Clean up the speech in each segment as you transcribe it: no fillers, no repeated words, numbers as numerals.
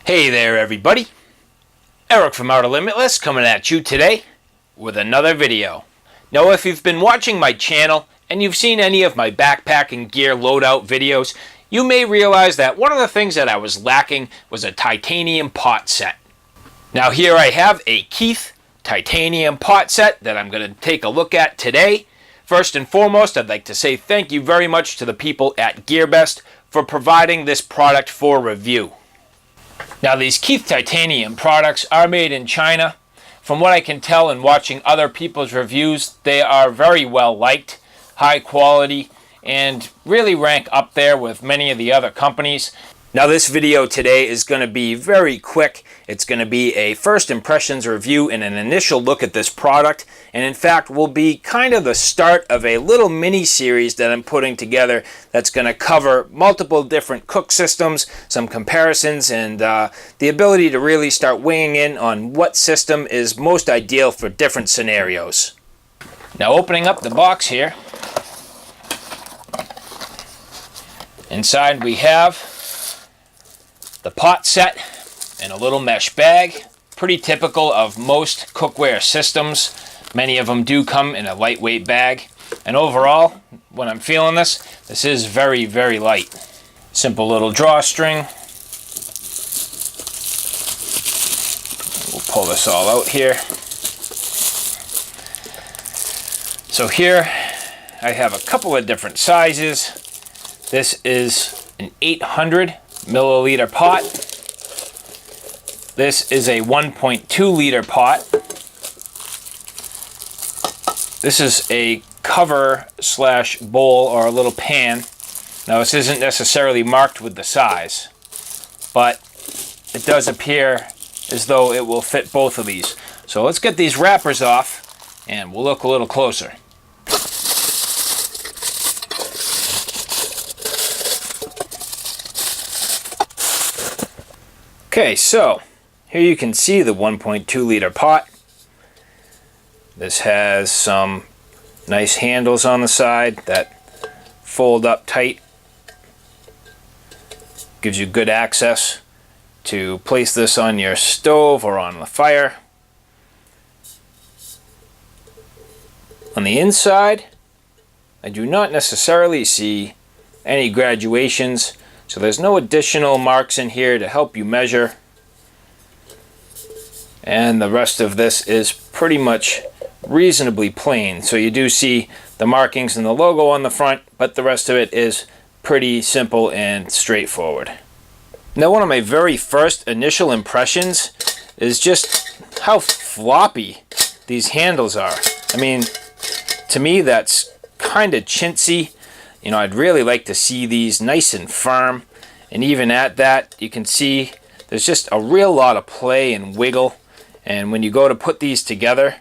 Hey there everybody, Eric from Outer Limitless coming at you today with another video. Now if you've been watching my channel and you've seen any of my backpacking gear loadout videos, you may realize that one of the things that I was lacking was a titanium pot set. Now here I have a Keith titanium pot set that I'm going to take a look at today. First and foremost, I'd like to say thank you very much to the people at GearBest for providing this product for review. Now these Keith titanium products are made in China. From what I can tell in watching other people's reviews, they are very well liked, high quality, and really rank up there with many of the other companies. Now this video today is going to be very quick. It's going to be a first impressions review and an initial look at this product, and in fact will be kind of the start of a little mini series that I'm putting together that's going to cover multiple different cook systems, some comparisons, and the ability to really start weighing in on what system is most ideal for different scenarios. Now opening up the box here, inside we have the pot set in a little mesh bag. Pretty typical of most cookware systems. Many of them do come in a lightweight bag. And overall, when I'm feeling this, this is very, very light. Simple little drawstring. We'll pull this all out here. So here I have a couple of different sizes. This is an 800 milliliter pot. This is a 1.2 liter pot. This is a cover slash bowl or a little pan. Now this isn't necessarily marked with the size, but it does appear as though it will fit both of these. So let's get these wrappers off and we'll look a little closer. Okay, so here you can see the 1.2 liter pot. This has some nice handles on the side that fold up tight. Gives you good access to place this on your stove or on the fire. On the inside, I do not necessarily see any graduations. So there's no additional marks in here to help you measure. And the rest of this is pretty much reasonably plain. So you do see the markings and the logo on the front, but the rest of it is pretty simple and straightforward. Now one of my very first initial impressions is just how floppy these handles are. I mean, to me that's kind of chintzy. You know, I'd really like to see these nice and firm, and even at that you can see there's just a real lot of play and wiggle, and when you go to put these together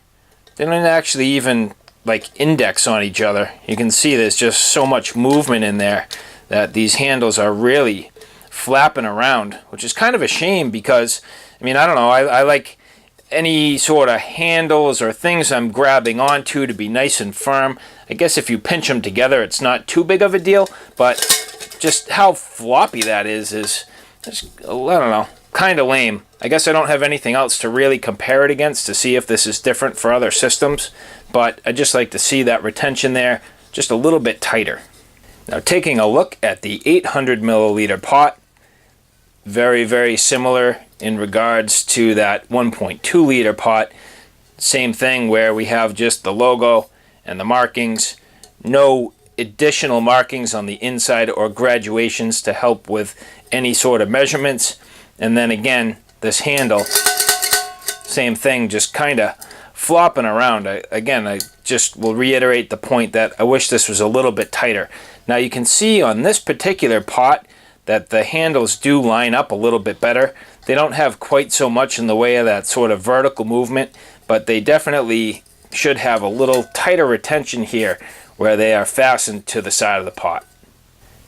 they don't actually even like index on each other. You can see there's just so much movement in there that these handles are really flapping around, which is kind of a shame because I mean, I don't know, I like any sort of handles or things I'm grabbing onto to be nice and firm. I guess if you pinch them together it's not too big of a deal, but just how floppy that is just, I don't know, kind of lame. I guess I don't have anything else to really compare it against to see if this is different for other systems, but I just like to see that retention there just a little bit tighter. Now taking a look at the 800 milliliter pot, very, very similar in regards to that 1.2 liter pot. Same thing where we have just the logo and the markings, no additional markings on the inside or graduations to help with any sort of measurements. And then again, this handle, same thing, just kind of flopping around. I just will reiterate the point that I wish this was a little bit tighter. Now you can see on this particular pot that the handles do line up a little bit better. They don't have quite so much in the way of that sort of vertical movement, but they definitely should have a little tighter retention here where they are fastened to the side of the pot.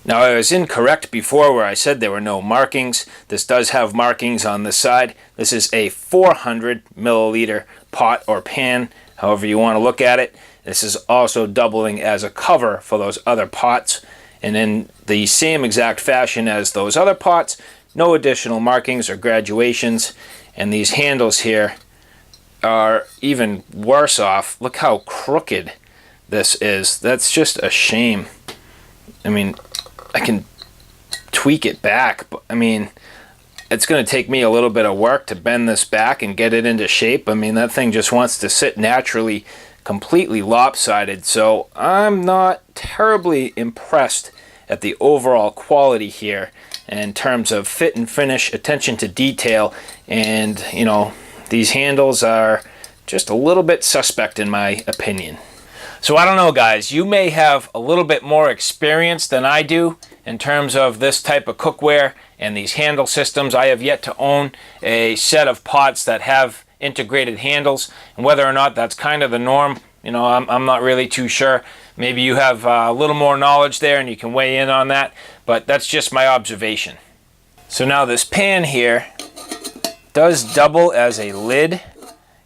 Now I was incorrect before where I said there were no markings. This does have markings on this side. This is a 400 milliliter pot or pan, however you want to look at it. This is also doubling as a cover for those other pots. And in the same exact fashion as those other pots, no additional markings or graduations, and these handles here are even worse off. Look how crooked this is. That's just a shame. I mean, I can tweak it back, but I mean, it's going to take me a little bit of work to bend this back and get it into shape. I mean, that thing just wants to sit naturally, completely lopsided. So I'm not terribly impressed at the overall quality here in terms of fit and finish, attention to detail, and you know, these handles are just a little bit suspect in my opinion. So I don't know, guys, you may have a little bit more experience than I do in terms of this type of cookware and these handle systems. I have yet to own a set of pots that have integrated handles, and whether or not that's kind of the norm, you know, I'm not really too sure. Maybe you have a little more knowledge there and you can weigh in on that, but that's just my observation. So now this pan here does double as a lid.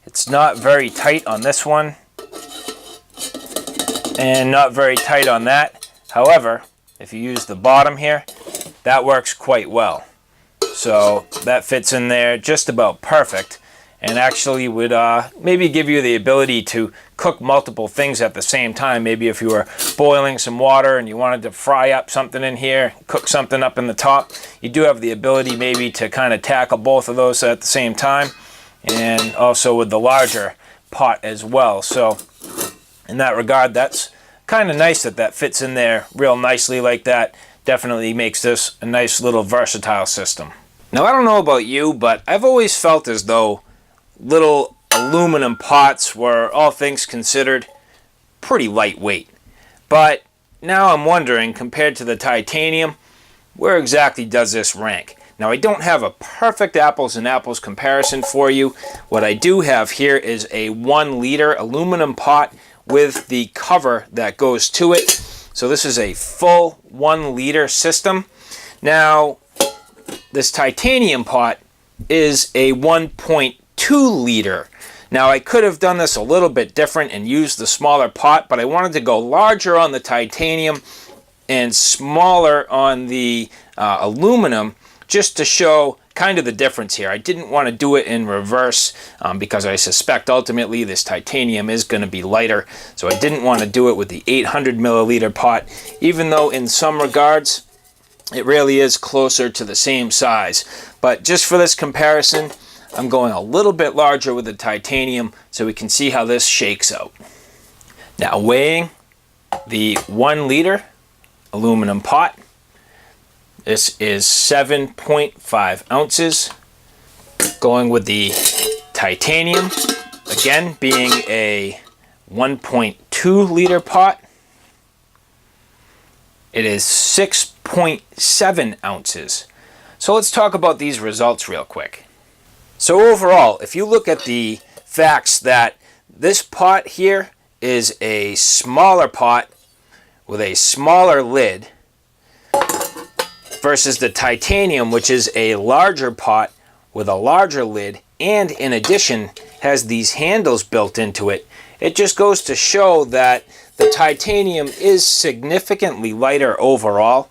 It's not very tight on this one and not very tight on that. However, if you use the bottom here, that works quite well. So that fits in there just about perfect, and actually would maybe give you the ability to cook multiple things at the same time. Maybe if you were boiling some water and you wanted to fry up something in here, cook something up in the top, you do have the ability maybe to kind of tackle both of those at the same time, and also with the larger pot as well. So in that regard, that's kind of nice that that fits in there real nicely like that. Definitely makes this a nice little versatile system. Now, I don't know about you, but I've always felt as though little aluminum pots were, all things considered, pretty lightweight. But now I'm wondering, compared to the titanium, where exactly does this rank? Now, I don't have a perfect apples and apples comparison for you. What I do have here is a 1 liter aluminum pot with the cover that goes to it. So this is a full 1 liter system. Now, this titanium pot is a 1.2 liter. Now, I could have done this a little bit different and used the smaller pot, but I wanted to go larger on the titanium and smaller on the aluminum, just to show kind of the difference here. I didn't want to do it in reverse because I suspect ultimately this titanium is going to be lighter. So I didn't want to do it with the 800 milliliter pot, even though in some regards it really is closer to the same size. But just for this comparison, I'm going a little bit larger with the titanium so we can see how this shakes out. Now, weighing the 1 liter aluminum pot, this is 7.5 ounces. Going with the titanium, again being a 1.2 liter pot, it is 6.7 ounces. So let's talk about these results real quick. So overall, if you look at the facts that this pot here is a smaller pot with a smaller lid versus the titanium, which is a larger pot with a larger lid, and in addition has these handles built into it, it just goes to show that the titanium is significantly lighter overall.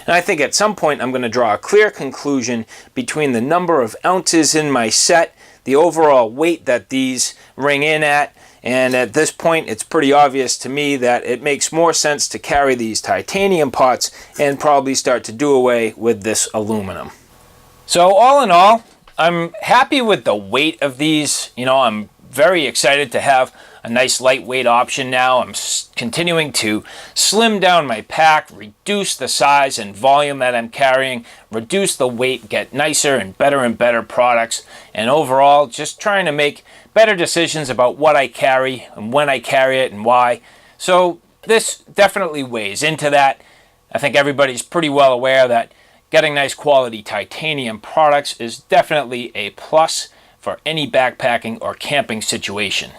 And I think at some point I'm going to draw a clear conclusion between the number of ounces in my set, the overall weight that these ring in at, and at this point it's pretty obvious to me that it makes more sense to carry these titanium pots and probably start to do away with this aluminum. So all in all, I'm happy with the weight of these. You know, I'm very excited to have a nice lightweight option now. I'm continuing to slim down my pack, reduce the size and volume that I'm carrying, reduce the weight, get nicer and better products, and overall just trying to make better decisions about what I carry and when I carry it and why. So this definitely weighs into that. I think everybody's pretty well aware that getting nice quality titanium products is definitely a plus for any backpacking or camping situation.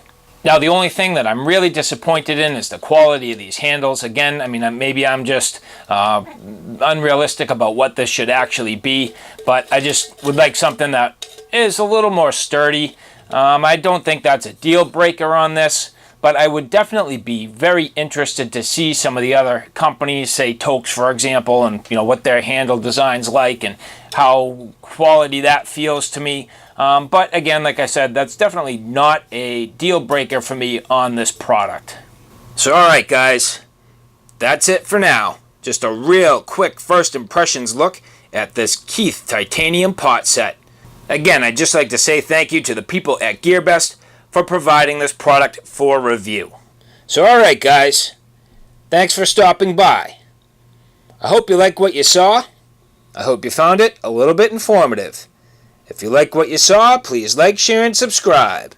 Now, the only thing that I'm really disappointed in is the quality of these handles. Again, I mean, maybe I'm just unrealistic about what this should actually be, but I just would like something that is a little more sturdy. I don't think that's a deal breaker on this, but but I would definitely be very interested to see some of the other companies, say Tokes for example, and what their handle design's like and how quality that feels to me. But again, like I said, that's definitely not a deal breaker for me on this product. So alright guys, that's it for now. Just a real quick first impressions look at this Keith titanium pot set. Again, I'd just like to say thank you to the people at GearBest for providing this product for review. So alright guys, thanks for stopping by. I hope you like what you saw. I hope you found it a little bit informative. If you like what you saw, please like, share, and subscribe.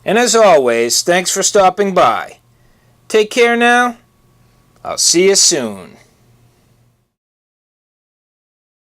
And as always, thanks for stopping by. Take care now. I'll see you soon.